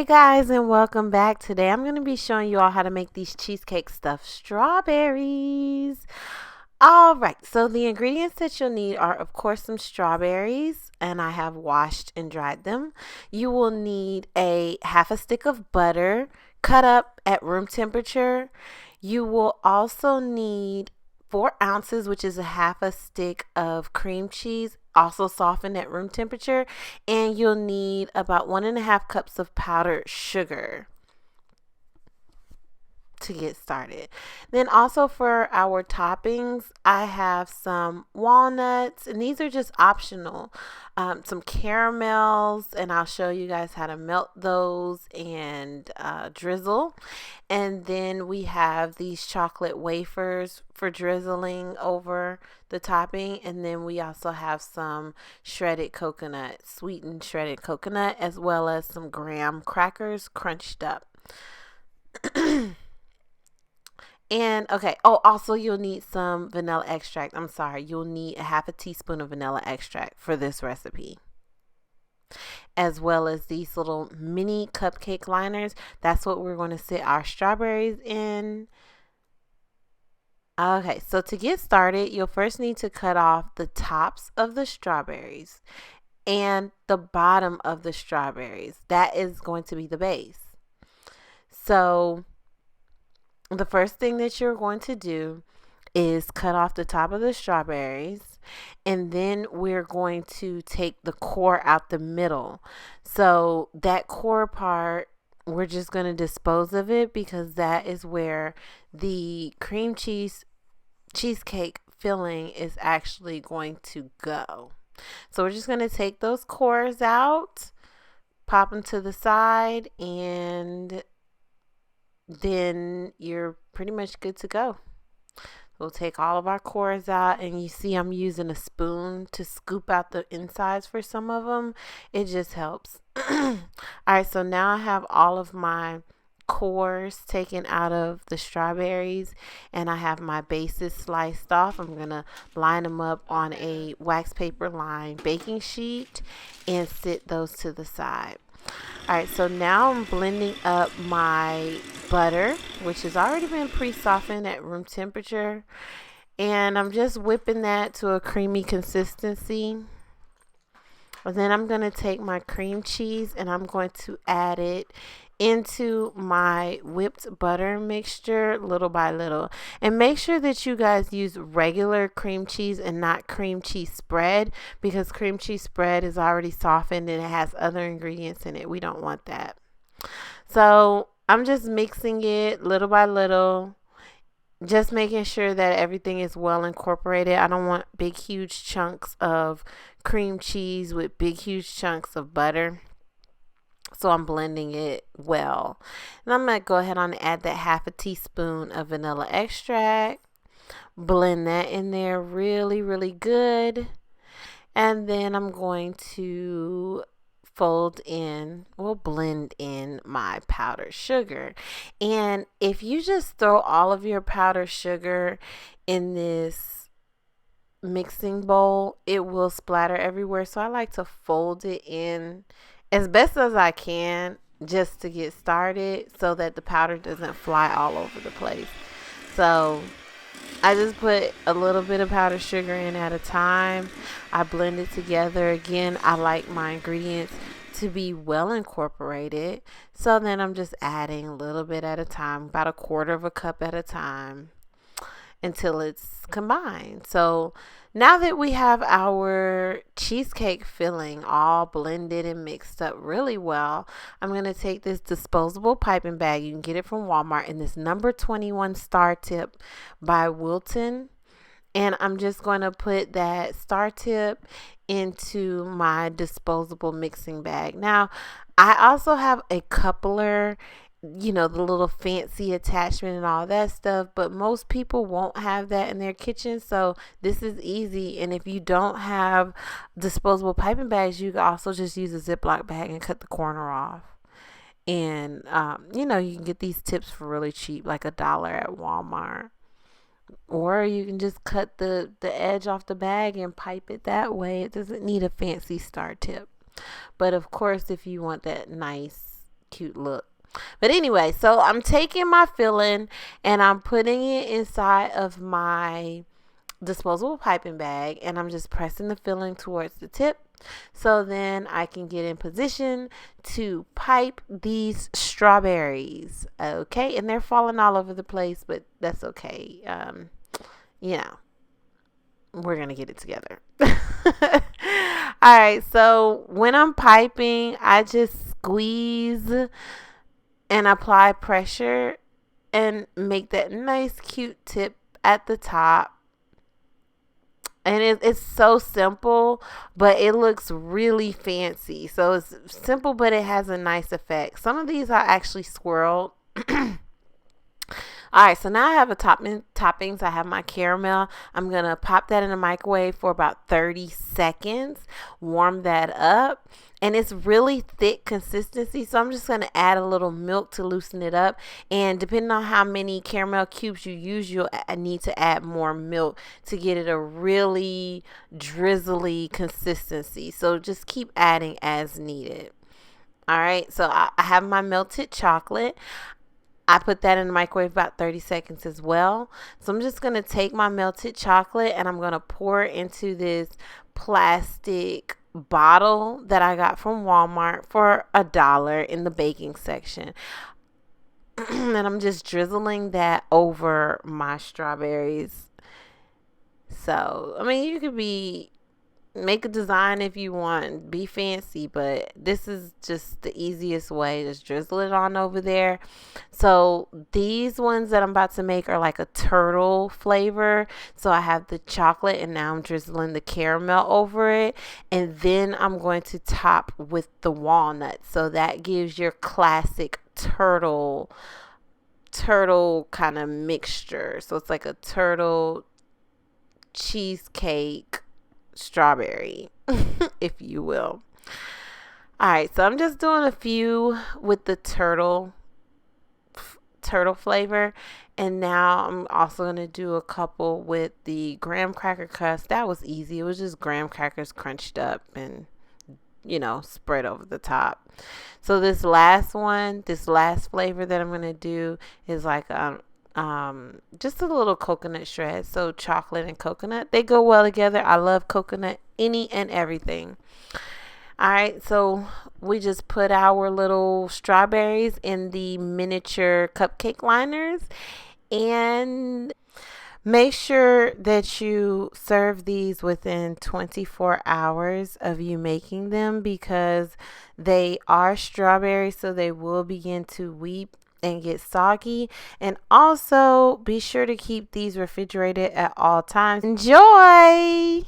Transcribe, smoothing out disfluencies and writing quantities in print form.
Guys, and welcome back. Today I'm going to be showing you all how to make these cheesecake stuffed strawberries. Alright, so the ingredients that you'll need are of course some strawberries, and I have washed and dried them. You will need a half a stick of butter cut up at room temperature. You will also need 4 ounces, which is a half a stick of cream cheese, also softened at room temperature, and you'll need about 1.5 cups of powdered sugar to get started. Then also for our toppings, I have some walnuts, and these are just optional. Some caramels, and I'll show you guys how to melt those and drizzle. And then we have these chocolate wafers for drizzling over the topping. And then we also have some shredded coconut, sweetened shredded coconut, as well as some graham crackers crunched up. And okay, also you'll need some vanilla extract. I'm sorry, you'll need a half a teaspoon of vanilla extract for this recipe, as well as these little mini cupcake liners. That's what we're going to sit our strawberries in. Okay, so to get started, you'll first need to cut off the tops of the strawberries and the bottom of the strawberries. That is going to be the base. So the first thing that you're going to do is cut off the top of the strawberries, and then we're going to take the core out the middle. So that core part, we're just going to dispose of it, because that is where the cream cheesecake filling is actually going to go. So we're just going to take those cores out, pop them to the side, and then you're pretty much good to go. We'll take all of our cores out, and you see I'm using a spoon to scoop out the insides for some of them. It just helps. Alright, so now I have all of my cores taken out of the strawberries, and I have my bases sliced off. I'm going to line them up on a wax paper lined baking sheet and sit those to the side. Alright, so now I'm blending up my butter, which has already been pre-softened at room temperature, and I'm just whipping that to a creamy consistency. And then I'm going to take my cream cheese and I'm going to add it into my whipped butter mixture little by little. And make sure that you guys use regular cream cheese and not cream cheese spread, because cream cheese spread is already softened and it has other ingredients in it. We don't want that. So I'm just mixing it little by little, just making sure that everything is well incorporated. I don't want big huge chunks of cream cheese with big huge chunks of butter. So I'm blending it well. And I'm going to go ahead and add that half a teaspoon of vanilla extract. Blend that in there really, really good. And then I'm going to blend in my powdered sugar. And if you just throw all of your powdered sugar in this mixing bowl, it will splatter everywhere. So I like to fold it in as best as I can, just to get started, so that the powder doesn't fly all over the place. So I just put a little bit of powdered sugar in at a time. I blend it together. Again, I like my ingredients to be well incorporated, so then I'm just adding a little bit at a time, about 1/4 cup at a time, until it's combined. So now that we have our cheesecake filling all blended and mixed up really well, I'm going to take this disposable piping bag. You can get it from Walmart in this number 21 star tip by Wilton. And I'm just going to put that star tip into my disposable mixing bag. Now, I also have a coupler, the little fancy attachment and all that stuff, but most people won't have that in their kitchen. So this is easy. And if you don't have disposable piping bags, you can also just use a Ziploc bag and cut the corner off. And, you can get these tips for really cheap, like $1 at Walmart. Or you can just cut the edge off the bag and pipe it that way. It doesn't need a fancy star tip. But of course, if you want that nice cute look. But anyway, so I'm taking my filling and I'm putting it inside of my disposable piping bag, and I'm just pressing the filling towards the tip so then I can get in position to pipe these strawberries. Okay, and they're falling all over the place, but that's okay. You know, we're gonna get it together. All right, so when I'm piping, I just squeeze and apply pressure and make that nice cute tip at the top. And it's so simple, but it looks really fancy. So it's simple, but it has a nice effect. Some of these are actually swirled. All right, so now I have a toppings. I have my caramel. I'm going to pop that in the microwave for about 30 seconds, warm that up. And it's really thick consistency, so I'm just going to add a little milk to loosen it up. And depending on how many caramel cubes you use, you'll need to add more milk to get it a really drizzly consistency. So just keep adding as needed. All right, so I have my melted chocolate. I put that in the microwave about 30 seconds as well. So I'm just going to take my melted chocolate and I'm going to pour it into this plastic bottle that I got from Walmart for $1 in the baking section. And I'm just drizzling that over my strawberries. So, I mean, you could make a design if you want, be fancy, but this is just the easiest way. Just drizzle it on over there. So these ones that I'm about to make are like a turtle flavor. So I have the chocolate and now I'm drizzling the caramel over it, and then I'm going to top with the walnuts. So that gives your classic turtle kind of mixture. So it's like a turtle cheesecake strawberry, if you will. All right, so I'm just doing a few with the turtle flavor, and now I'm also going to do a couple with the graham cracker crust. That was easy. It was just graham crackers crunched up and spread over the top. So this last flavor that I'm going to do is like just a little coconut shred. So chocolate and coconut, they go well together. I love coconut, any and everything. All right, so we just put our little strawberries in the miniature cupcake liners, and make sure that you serve these within 24 hours of you making them, because they are strawberries, so they will begin to weep and get soggy. And also be sure to keep these refrigerated at all times. Enjoy!